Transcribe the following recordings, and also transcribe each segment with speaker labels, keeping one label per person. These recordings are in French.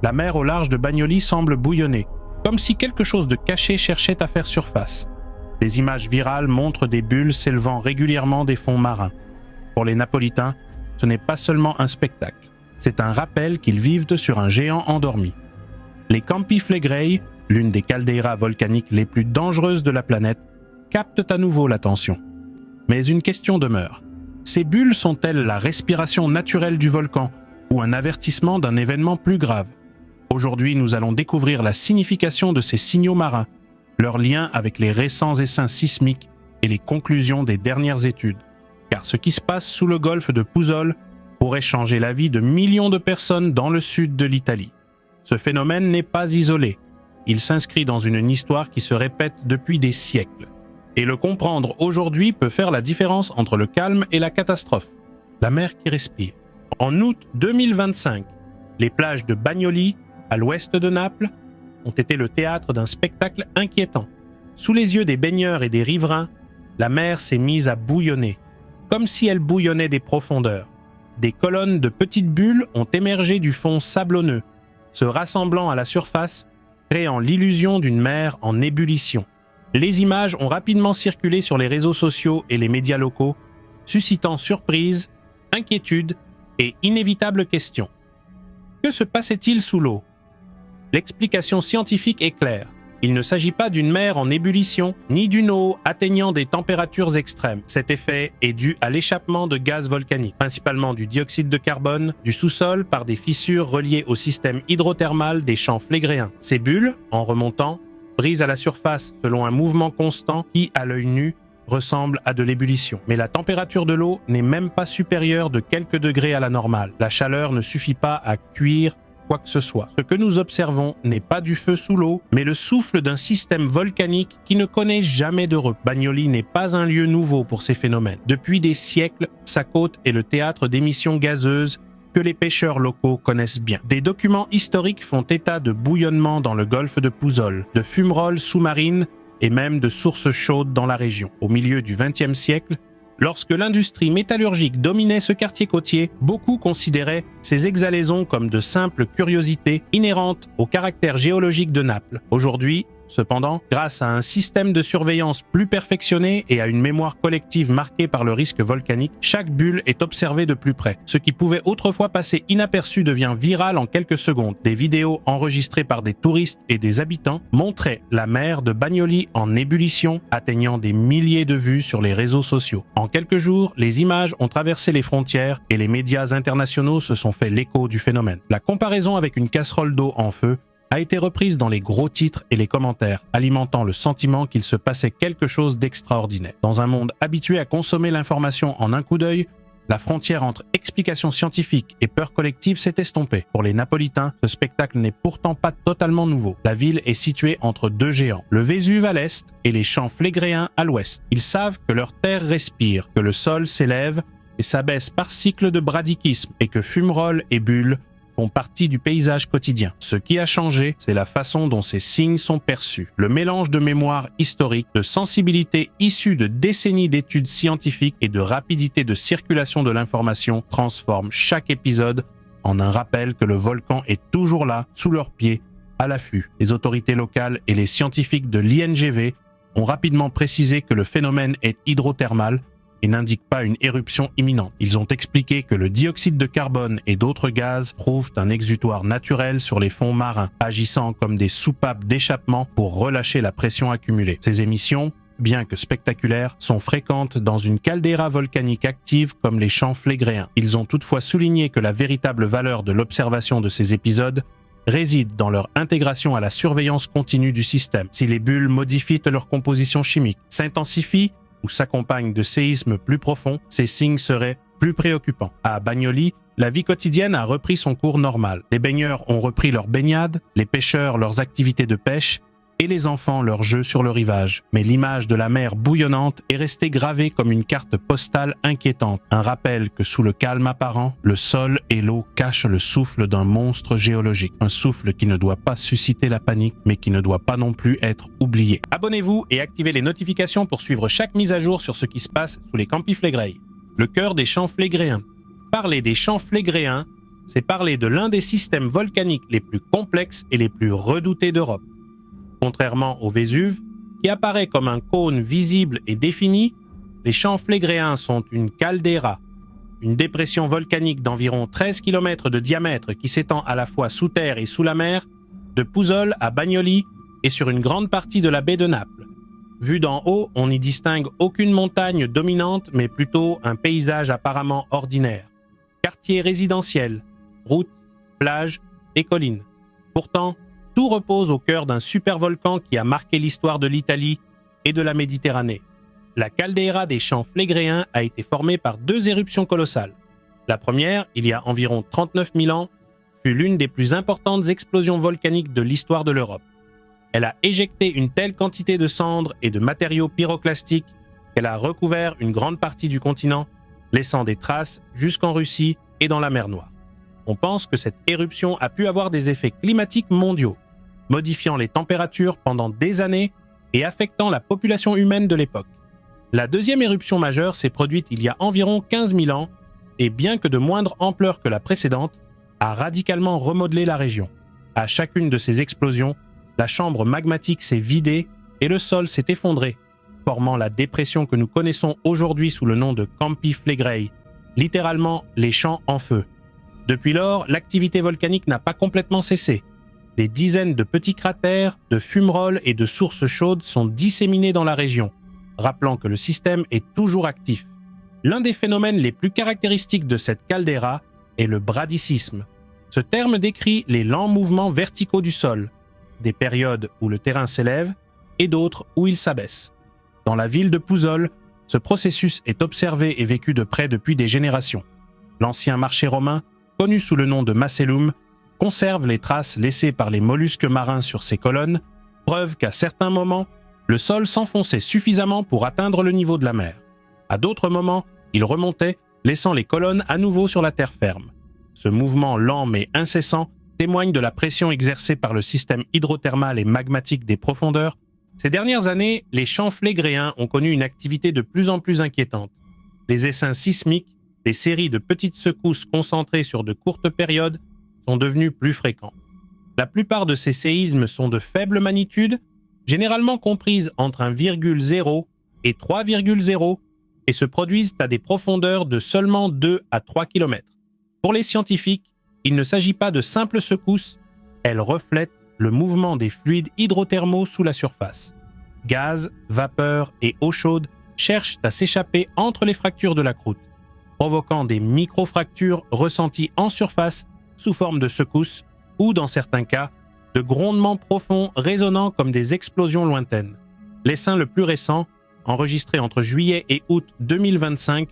Speaker 1: La mer au large de Bagnoli semble bouillonner, comme si quelque chose de caché cherchait à faire surface. Des images virales montrent des bulles s'élevant régulièrement des fonds marins. Pour les Napolitains, ce n'est pas seulement un spectacle, c'est un rappel qu'ils vivent sur un géant endormi. Les Campi Flegrei, l'une des caldeeiras volcaniques les plus dangereuses de la planète, captent à nouveau l'attention. Mais une question demeure. Ces bulles sont-elles la respiration naturelle du volcan ou un avertissement d'un événement plus grave? Aujourd'hui, nous allons découvrir la signification de ces signaux marins, leur lien avec les récents essaims sismiques et les conclusions des dernières études. Car ce qui se passe sous le golfe de Puzzol pourrait changer la vie de millions de personnes dans le sud de l'Italie. Ce phénomène n'est pas isolé. Il s'inscrit dans une histoire qui se répète depuis des siècles. Et le comprendre aujourd'hui peut faire la différence entre le calme et la catastrophe. La mer qui respire. En août 2025, les plages de Bagnoli, à l'ouest de Naples, ont été le théâtre d'un spectacle inquiétant. Sous les yeux des baigneurs et des riverains, la mer s'est mise à bouillonner, comme si elle bouillonnait des profondeurs. Des colonnes de petites bulles ont émergé du fond sablonneux, se rassemblant à la surface, créant l'illusion d'une mer en ébullition. Les images ont rapidement circulé sur les réseaux sociaux et les médias locaux, suscitant surprise, inquiétude et inévitables questions. Que se passait-il sous l'eau? L'explication scientifique est claire. Il ne s'agit pas d'une mer en ébullition, ni d'une eau atteignant des températures extrêmes. Cet effet est dû à l'échappement de gaz volcaniques, principalement du dioxyde de carbone, du sous-sol par des fissures reliées au système hydrothermal des champs flégréens. Ces bulles, en remontant, brisent à la surface selon un mouvement constant qui, à l'œil nu, ressemble à de l'ébullition. Mais la température de l'eau n'est même pas supérieure de quelques degrés à la normale. La chaleur ne suffit pas à cuire quoi que ce soit. Ce que nous observons n'est pas du feu sous l'eau, mais le souffle d'un système volcanique qui ne connaît jamais de repos. Bagnoli n'est pas un lieu nouveau pour ces phénomènes. Depuis des siècles, sa côte est le théâtre d'émissions gazeuses que les pêcheurs locaux connaissent bien. Des documents historiques font état de bouillonnement dans le golfe de Puzzol, de fumerolles sous-marines et même de sources chaudes dans la région. Au milieu du XXe siècle, lorsque l'industrie métallurgique dominait ce quartier côtier, beaucoup considéraient ces exhalaisons comme de simples curiosités inhérentes au caractère géologique de Naples. Aujourd'hui, cependant, grâce à un système de surveillance plus perfectionné et à une mémoire collective marquée par le risque volcanique, chaque bulle est observée de plus près. Ce qui pouvait autrefois passer inaperçu devient viral en quelques secondes. Des vidéos enregistrées par des touristes et des habitants montraient la mer de Bagnoli en ébullition, atteignant des milliers de vues sur les réseaux sociaux. En quelques jours, les images ont traversé les frontières et les médias internationaux se sont fait l'écho du phénomène. La comparaison avec une casserole d'eau en feu a été reprise dans les gros titres et les commentaires, alimentant le sentiment qu'il se passait quelque chose d'extraordinaire. Dans un monde habitué à consommer l'information en un coup d'œil, la frontière entre explications scientifiques et peur collective s'est estompée. Pour les Napolitains, ce spectacle n'est pourtant pas totalement nouveau. La ville est située entre deux géants, le Vésuve à l'est et les champs flégréens à l'ouest. Ils savent que leur terre respire, que le sol s'élève et s'abaisse par cycle de bradykisme et que fumerolles et bulles font partie du paysage quotidien. Ce qui a changé, c'est la façon dont ces signes sont perçus. Le mélange de mémoire historique, de sensibilité issue de décennies d'études scientifiques et de rapidité de circulation de l'information transforme chaque épisode en un rappel que le volcan est toujours là, sous leurs pieds, à l'affût. Les autorités locales et les scientifiques de l'INGV ont rapidement précisé que le phénomène est hydrothermal et n'indiquent pas une éruption imminente. Ils ont expliqué que le dioxyde de carbone et d'autres gaz prouvent un exutoire naturel sur les fonds marins, agissant comme des soupapes d'échappement pour relâcher la pression accumulée. Ces émissions, bien que spectaculaires, sont fréquentes dans une caldeira volcanique active comme les champs flégréens. Ils ont toutefois souligné que la véritable valeur de l'observation de ces épisodes réside dans leur intégration à la surveillance continue du système. Si les bulles modifient leur composition chimique, s'intensifient ou s'accompagnent de séismes plus profonds, ces signes seraient plus préoccupants. À Bagnoli, la vie quotidienne a repris son cours normal. Les baigneurs ont repris leurs baignades, les pêcheurs leurs activités de pêche et les enfants leurs jeux sur le rivage. Mais l'image de la mer bouillonnante est restée gravée comme une carte postale inquiétante, un rappel que sous le calme apparent, le sol et l'eau cachent le souffle d'un monstre géologique. Un souffle qui ne doit pas susciter la panique, mais qui ne doit pas non plus être oublié. Abonnez-vous et activez les notifications pour suivre chaque mise à jour sur ce qui se passe sous les Campi Flegrei, le cœur des champs flégréens. Parler des champs flégréens, c'est parler de l'un des systèmes volcaniques les plus complexes et les plus redoutés d'Europe. Contrairement au Vésuve, qui apparaît comme un cône visible et défini, les champs flégréens sont une caldeira, une dépression volcanique d'environ 13 km de diamètre qui s'étend à la fois sous terre et sous la mer, de Pouzzoles à Bagnoli et sur une grande partie de la baie de Naples. Vu d'en haut, on n'y distingue aucune montagne dominante, mais plutôt un paysage apparemment ordinaire. Quartiers résidentiels, routes, plages et collines. Pourtant, tout repose au cœur d'un supervolcan qui a marqué l'histoire de l'Italie et de la Méditerranée. La caldeira des champs flégréens a été formée par 2 éruptions colossales. La première, il y a environ 39 000 ans, fut l'une des plus importantes explosions volcaniques de l'histoire de l'Europe. Elle a éjecté une telle quantité de cendres et de matériaux pyroclastiques qu'elle a recouvert une grande partie du continent, laissant des traces jusqu'en Russie et dans la mer Noire. On pense que cette éruption a pu avoir des effets climatiques mondiaux, modifiant les températures pendant des années et affectant la population humaine de l'époque. La deuxième éruption majeure s'est produite il y a environ 15 000 ans et, bien que de moindre ampleur que la précédente, a radicalement remodelé la région. À chacune de ces explosions, la chambre magmatique s'est vidée et le sol s'est effondré, formant la dépression que nous connaissons aujourd'hui sous le nom de Campi Flegrei, littéralement les champs en feu. Depuis lors, l'activité volcanique n'a pas complètement cessé. Des dizaines de petits cratères, de fumerolles et de sources chaudes sont disséminés dans la région, rappelant que le système est toujours actif. L'un des phénomènes les plus caractéristiques de cette caldeira est le bradicisme. Ce terme décrit les lents mouvements verticaux du sol, des périodes où le terrain s'élève et d'autres où il s'abaisse. Dans la ville de Pouzzoles, ce processus est observé et vécu de près depuis des générations. L'ancien marché romain, connu sous le nom de Macellum, conserve les traces laissées par les mollusques marins sur ses colonnes, preuve qu'à certains moments, le sol s'enfonçait suffisamment pour atteindre le niveau de la mer. À d'autres moments, il remontait, laissant les colonnes à nouveau sur la terre ferme. Ce mouvement lent mais incessant témoigne de la pression exercée par le système hydrothermal et magmatique des profondeurs. Ces dernières années, les champs flégréens ont connu une activité de plus en plus inquiétante. Les essaims sismiques, des séries de petites secousses concentrées sur de courtes périodes, sont devenus plus fréquents. La plupart de ces séismes sont de faible magnitude, généralement comprises entre 1,0 et 3,0 et se produisent à des profondeurs de seulement 2 à 3 km. Pour les scientifiques, il ne s'agit pas de simples secousses, elles reflètent le mouvement des fluides hydrothermaux sous la surface. Gaz, vapeur et eau chaude cherchent à s'échapper entre les fractures de la croûte, provoquant des micro-fractures ressenties en surface sous forme de secousses ou, dans certains cas, de grondements profonds résonnant comme des explosions lointaines. L'essaim le plus récent, enregistré entre juillet et août 2025,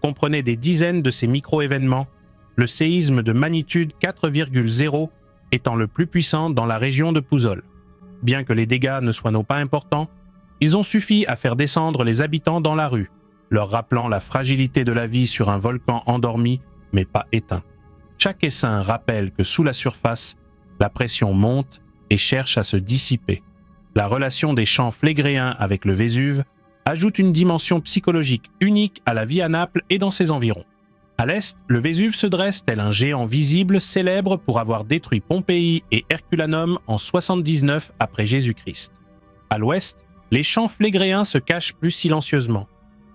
Speaker 1: comprenait des dizaines de ces micro-événements, le séisme de magnitude 4,0 étant le plus puissant dans la région de Pouzzoles. Bien que les dégâts ne soient pas importants, ils ont suffi à faire descendre les habitants dans la rue, leur rappelant la fragilité de la vie sur un volcan endormi mais pas éteint. Chaque essaim rappelle que sous la surface, la pression monte et cherche à se dissiper. La relation des champs flégréens avec le Vésuve ajoute une dimension psychologique unique à la vie à Naples et dans ses environs. À l'est, le Vésuve se dresse tel un géant visible célèbre pour avoir détruit Pompéi et Herculanum en 79 après Jésus-Christ. À l'ouest, les champs flégréens se cachent plus silencieusement,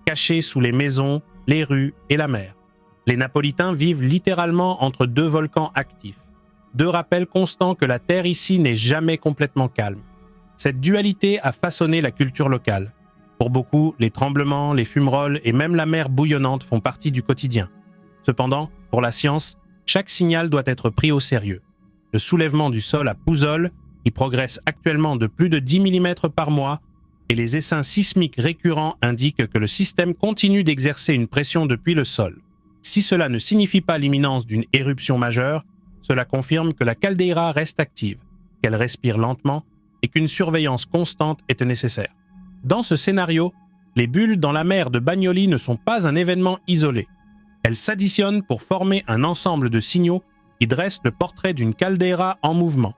Speaker 1: cachés sous les maisons, les rues et la mer. Les Napolitains vivent littéralement entre 2 volcans actifs. 2 rappels constants que la terre ici n'est jamais complètement calme. Cette dualité a façonné la culture locale. Pour beaucoup, les tremblements, les fumerolles et même la mer bouillonnante font partie du quotidien. Cependant, pour la science, chaque signal doit être pris au sérieux. Le soulèvement du sol à Pouzzoles, qui progresse actuellement de plus de 10 mm par mois, et les essaims sismiques récurrents indiquent que le système continue d'exercer une pression depuis le sol. Si cela ne signifie pas l'imminence d'une éruption majeure, cela confirme que la caldeira reste active, qu'elle respire lentement et qu'une surveillance constante est nécessaire. Dans ce scénario, les bulles dans la mer de Bagnoli ne sont pas un événement isolé. Elles s'additionnent pour former un ensemble de signaux qui dressent le portrait d'une caldeira en mouvement.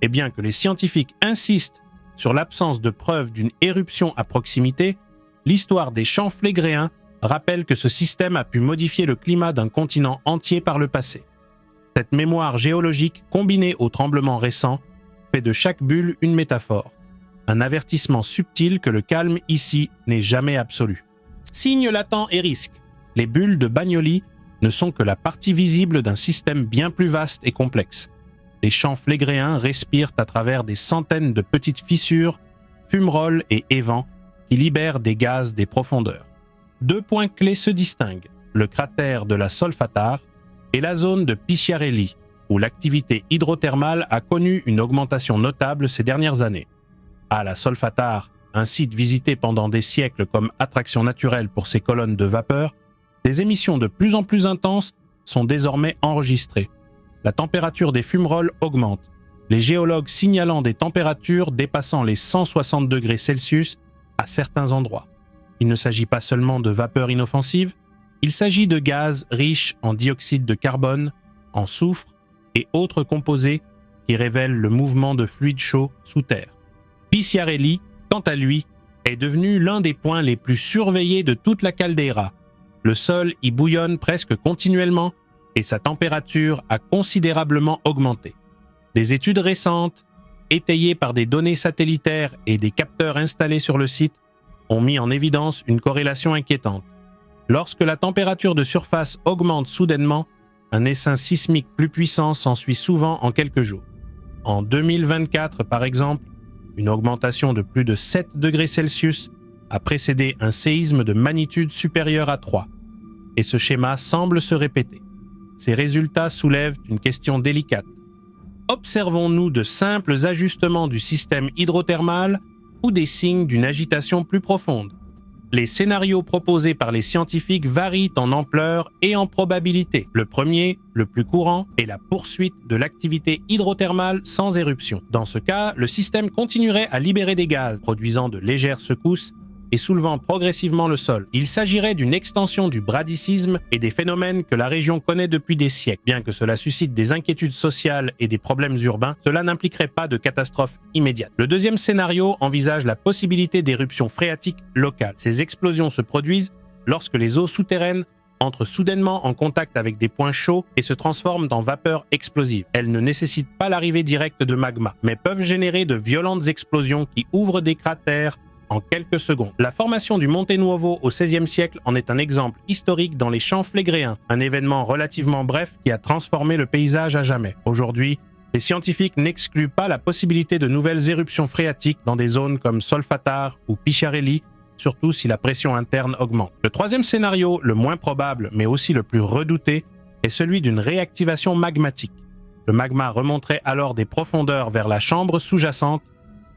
Speaker 1: Et bien que les scientifiques insistent sur l'absence de preuves d'une éruption à proximité, l'histoire des champs flégréens rappelle que ce système a pu modifier le climat d'un continent entier par le passé. Cette mémoire géologique combinée aux tremblements récents fait de chaque bulle une métaphore, un avertissement subtil que le calme ici n'est jamais absolu. Signes latents et risques. Les bulles de Bagnoli ne sont que la partie visible d'un système bien plus vaste et complexe. Les champs flégréens respirent à travers des centaines de petites fissures, fumerolles et évents qui libèrent des gaz des profondeurs. 2 points clés se distinguent, le cratère de la Solfatare et la zone de Picciarelli, où l'activité hydrothermale a connu une augmentation notable ces dernières années. À la Solfatare, un site visité pendant des siècles comme attraction naturelle pour ses colonnes de vapeur, des émissions de plus en plus intenses sont désormais enregistrées. La température des fumerolles augmente, les géologues signalant des températures dépassant les 160 degrés Celsius à certains endroits. Il ne s'agit pas seulement de vapeur inoffensive, il s'agit de gaz riches en dioxyde de carbone, en soufre et autres composés qui révèlent le mouvement de fluides chauds sous terre. Picciarelli, quant à lui, est devenu l'un des points les plus surveillés de toute la caldeira. Le sol y bouillonne presque continuellement et sa température a considérablement augmenté. Des études récentes, étayées par des données satellitaires et des capteurs installés sur le site, ont mis en évidence une corrélation inquiétante. Lorsque la température de surface augmente soudainement, un essaim sismique plus puissant s'ensuit souvent en quelques jours. En 2024, par exemple, une augmentation de plus de 7 degrés Celsius a précédé un séisme de magnitude supérieure à 3. Et ce schéma semble se répéter. Ces résultats soulèvent une question délicate. Observons-nous de simples ajustements du système hydrothermal ou des signes d'une agitation plus profonde? Les scénarios proposés par les scientifiques varient en ampleur et en probabilité. Le premier, le plus courant, est la poursuite de l'activité hydrothermale sans éruption. Dans ce cas, le système continuerait à libérer des gaz, produisant de légères secousses et soulevant progressivement le sol. Il s'agirait d'une extension du bradicisme et des phénomènes que la région connaît depuis des siècles. Bien que cela suscite des inquiétudes sociales et des problèmes urbains, cela n'impliquerait pas de catastrophe immédiate. Le deuxième scénario envisage la possibilité d'éruptions phréatiques locales. Ces explosions se produisent lorsque les eaux souterraines entrent soudainement en contact avec des points chauds et se transforment en vapeur explosive. Elles ne nécessitent pas l'arrivée directe de magma, mais peuvent générer de violentes explosions qui ouvrent des cratères en quelques secondes. La formation du Monte Nuovo au XVIe siècle en est un exemple historique dans les champs flégréens, un événement relativement bref qui a transformé le paysage à jamais. Aujourd'hui, les scientifiques n'excluent pas la possibilité de nouvelles éruptions phréatiques dans des zones comme Solfatare ou Picciarelli, surtout si la pression interne augmente. Le troisième scénario, le moins probable mais aussi le plus redouté, est celui d'une réactivation magmatique. Le magma remonterait alors des profondeurs vers la chambre sous-jacente,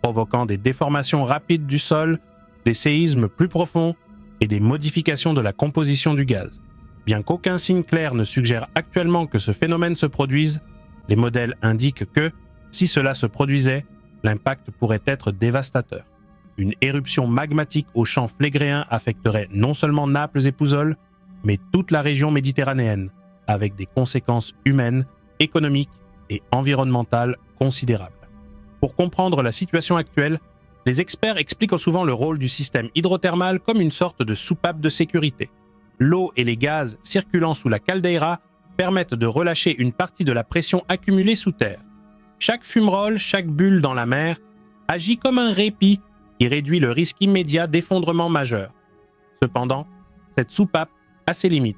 Speaker 1: provoquant des déformations rapides du sol, des séismes plus profonds et des modifications de la composition du gaz. Bien qu'aucun signe clair ne suggère actuellement que ce phénomène se produise, les modèles indiquent que, si cela se produisait, l'impact pourrait être dévastateur. Une éruption magmatique au champ flégréen affecterait non seulement Naples et Pouzzoles, mais toute la région méditerranéenne, avec des conséquences humaines, économiques et environnementales considérables. Pour comprendre la situation actuelle, les experts expliquent souvent le rôle du système hydrothermal comme une sorte de soupape de sécurité. L'eau et les gaz circulant sous la caldeira permettent de relâcher une partie de la pression accumulée sous terre. Chaque fumerole, chaque bulle dans la mer agit comme un répit qui réduit le risque immédiat d'effondrement majeur. Cependant, cette soupape a ses limites.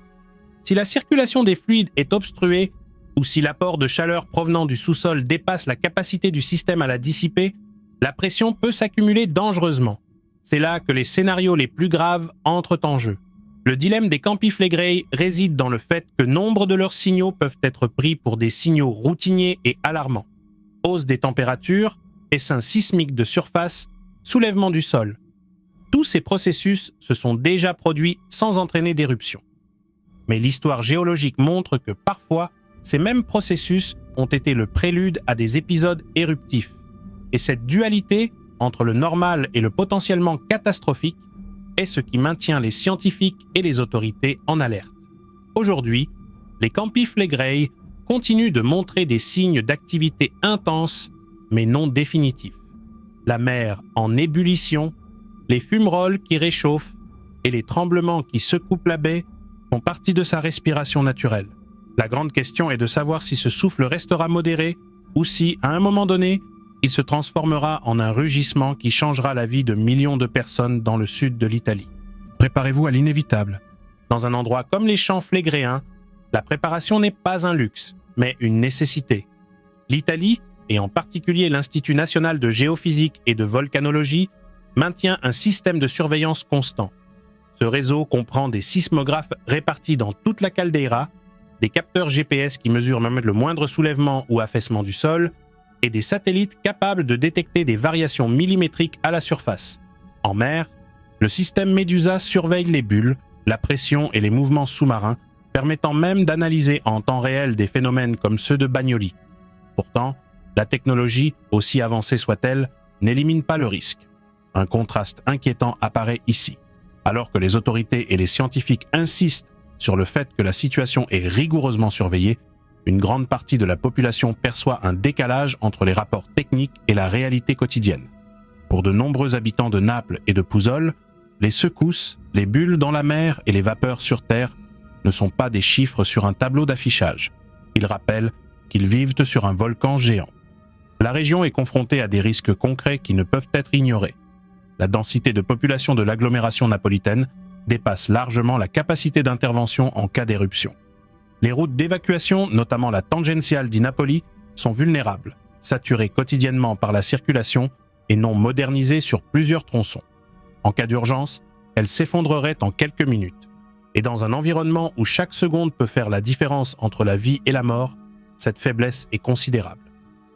Speaker 1: Si la circulation des fluides est obstruée, ou si l'apport de chaleur provenant du sous-sol dépasse la capacité du système à la dissiper, la pression peut s'accumuler dangereusement. C'est là que les scénarios les plus graves entrent en jeu. Le dilemme des Campi Flegrei réside dans le fait que nombre de leurs signaux peuvent être pris pour des signaux routiniers et alarmants. Hausse des températures, essaim sismique de surface, soulèvement du sol. Tous ces processus se sont déjà produits sans entraîner d'éruption. Mais l'histoire géologique montre que parfois, ces mêmes processus ont été le prélude à des épisodes éruptifs. Et cette dualité entre le normal et le potentiellement catastrophique est ce qui maintient les scientifiques et les autorités en alerte. Aujourd'hui, les Campi Flegrei continuent de montrer des signes d'activité intense, mais non définitifs. La mer en ébullition, les fumerolles qui réchauffent et les tremblements qui secouent la baie font partie de sa respiration naturelle. La grande question est de savoir si ce souffle restera modéré ou si, à un moment donné, il se transformera en un rugissement qui changera la vie de millions de personnes dans le sud de l'Italie. Préparez-vous à l'inévitable. Dans un endroit comme les champs flégréens, la préparation n'est pas un luxe, mais une nécessité. L'Italie, et en particulier l'Institut national de géophysique et de volcanologie, maintient un système de surveillance constant. Ce réseau comprend des sismographes répartis dans toute la caldeira, des capteurs GPS qui mesurent même le moindre soulèvement ou affaissement du sol, et des satellites capables de détecter des variations millimétriques à la surface. En mer, le système Medusa surveille les bulles, la pression et les mouvements sous-marins, permettant même d'analyser en temps réel des phénomènes comme ceux de Bagnoli. Pourtant, la technologie, aussi avancée soit-elle, n'élimine pas le risque. Un contraste inquiétant apparaît ici. Alors que les autorités et les scientifiques insistent sur le fait que la situation est rigoureusement surveillée, une grande partie de la population perçoit un décalage entre les rapports techniques et la réalité quotidienne. Pour de nombreux habitants de Naples et de Puzzol, les secousses, les bulles dans la mer et les vapeurs sur Terre ne sont pas des chiffres sur un tableau d'affichage. Ils rappellent qu'ils vivent sur un volcan géant. La région est confrontée à des risques concrets qui ne peuvent être ignorés. La densité de population de l'agglomération napolitaine dépasse largement la capacité d'intervention en cas d'éruption. Les routes d'évacuation, notamment la tangentiale di Napoli, sont vulnérables, saturées quotidiennement par la circulation et non modernisées sur plusieurs tronçons. En cas d'urgence, elles s'effondreraient en quelques minutes. Et dans un environnement où chaque seconde peut faire la différence entre la vie et la mort, cette faiblesse est considérable.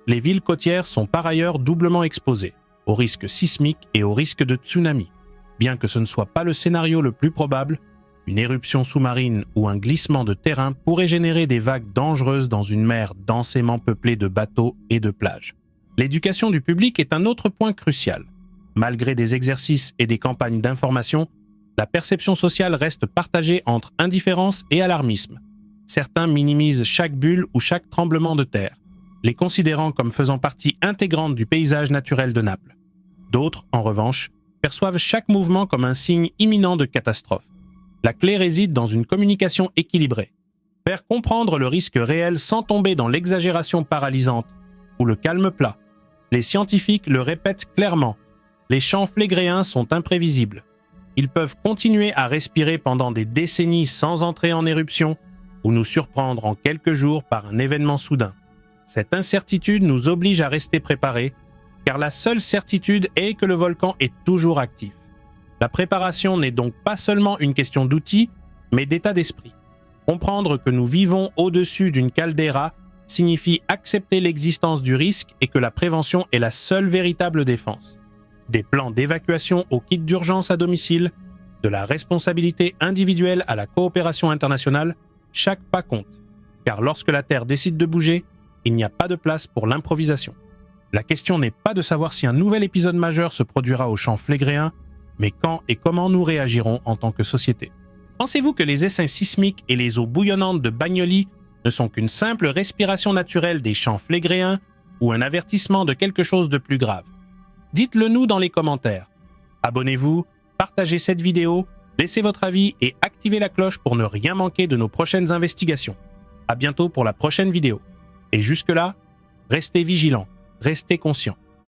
Speaker 1: Les villes côtières sont par ailleurs doublement exposées, au risque sismique et au risque de tsunami. Bien que ce ne soit pas le scénario le plus probable, une éruption sous-marine ou un glissement de terrain pourrait générer des vagues dangereuses dans une mer densément peuplée de bateaux et de plages. L'éducation du public est un autre point crucial. Malgré des exercices et des campagnes d'information, la perception sociale reste partagée entre indifférence et alarmisme. Certains minimisent chaque bulle ou chaque tremblement de terre, les considérant comme faisant partie intégrante du paysage naturel de Naples. D'autres, en revanche, perçoivent chaque mouvement comme un signe imminent de catastrophe. La clé réside dans une communication équilibrée. Faire comprendre le risque réel sans tomber dans l'exagération paralysante ou le calme plat. Les scientifiques le répètent clairement. Les champs flégréens sont imprévisibles. Ils peuvent continuer à respirer pendant des décennies sans entrer en éruption ou nous surprendre en quelques jours par un événement soudain. Cette incertitude nous oblige à rester préparés, car la seule certitude est que le volcan est toujours actif. La préparation n'est donc pas seulement une question d'outils, mais d'état d'esprit. Comprendre que nous vivons au-dessus d'une caldeira signifie accepter l'existence du risque et que la prévention est la seule véritable défense. Des plans d'évacuation au kit d'urgence à domicile, de la responsabilité individuelle à la coopération internationale, chaque pas compte. Car lorsque la Terre décide de bouger, il n'y a pas de place pour l'improvisation. La question n'est pas de savoir si un nouvel épisode majeur se produira aux champs flégréens, mais quand et comment nous réagirons en tant que société. Pensez-vous que les essaims sismiques et les eaux bouillonnantes de Bagnoli ne sont qu'une simple respiration naturelle des champs flégréens ou un avertissement de quelque chose de plus grave? Dites-le nous dans les commentaires. Abonnez-vous, partagez cette vidéo, laissez votre avis et activez la cloche pour ne rien manquer de nos prochaines investigations. À bientôt pour la prochaine vidéo. Et jusque-là, restez vigilants, restez conscients.